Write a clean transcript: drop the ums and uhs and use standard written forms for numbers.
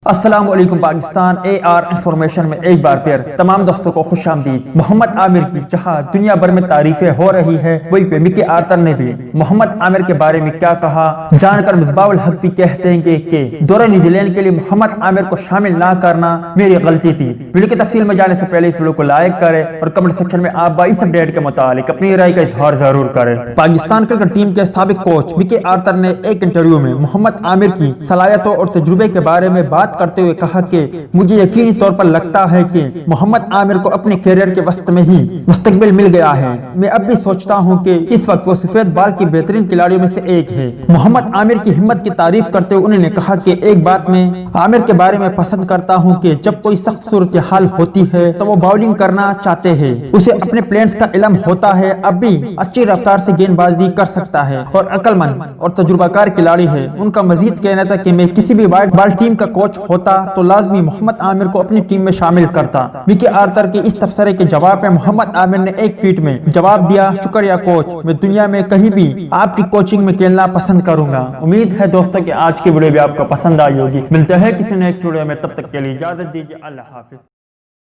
السلام علیکم پاکستان اے are information میں ایک بار پھر تمام دوستوں کو خوش آمدید۔ محمد عامر کی جہاں دنیا بھر میں تعریفیں ہو رہی ہے، وہی پہ مکی آرتر نے بھی محمد عامر کے بارے میں کیا کہا جان کر مصباح الحق بھی کہتے ہیں کہ دورہ نیوزی لینڈ کے لیے محمد عامر کو شامل نہ کرنا میری غلطی تھی۔ ویڈیو کی تفصیل میں جانے سے پہلے اس ویڈیو کو لائک کریں اور کمنٹ سیکشن میں آپ اس اپڈیٹ کے متعلق اپنی رائے کا اظہار ضرور کریں۔ پاکستان کرکٹ ٹیم کے سابق کوچ مکی آرتر نے ایک انٹرویو میں محمد عامر کی صلاحیتوں اور تجربے کے بارے میں بات کرتے ہوئے کہا کہ مجھے یقینی طور پر لگتا ہے کہ محمد عامر کو اپنے کیریئر کے وسط میں ہی مستقبل مل گیا ہے۔ میں اب بھی سوچتا ہوں کہ اس وقت وہ سفید بال کی بہترین کھلاڑیوں میں سے ایک ہے۔ محمد عامر کی ہمت کی تعریف کرتے ہوئے انہوں نے کہا کہ ایک بات میں عامر کے بارے میں پسند کرتا ہوں کہ جب کوئی سخت صورتحال ہوتی ہے تو وہ باؤلنگ کرنا چاہتے ہیں، اسے اپنے پلانز کا علم ہوتا ہے، اب بھی اچھی رفتار سے گیند بازی کر سکتا ہے اور عقل مند اور تجربہ کار کھلاڑی ہے۔ ان کا مزید کہنا تھا کہ میں کسی بھی وائٹ بال ٹیم کا کوچ ہوتا تو لازمی محمد عامر کو اپنی ٹیم میں شامل کرتا۔ مکی آرتر کے اس تبصرے کے جواب میں محمد عامر نے ایک ٹویٹ میں جواب دیا، شکریہ کوچ، میں دنیا میں کہیں بھی آپ کی کوچنگ میں کھیلنا پسند کروں گا۔ امید ہے دوستوں کہ آج کی ویڈیو بھی آپ کو پسند آئی ہوگی۔ ملتے ہیں کسی نیکسٹ ویڈیو میں، تب تک کے لیے اجازت دیجیے، اللہ حافظ۔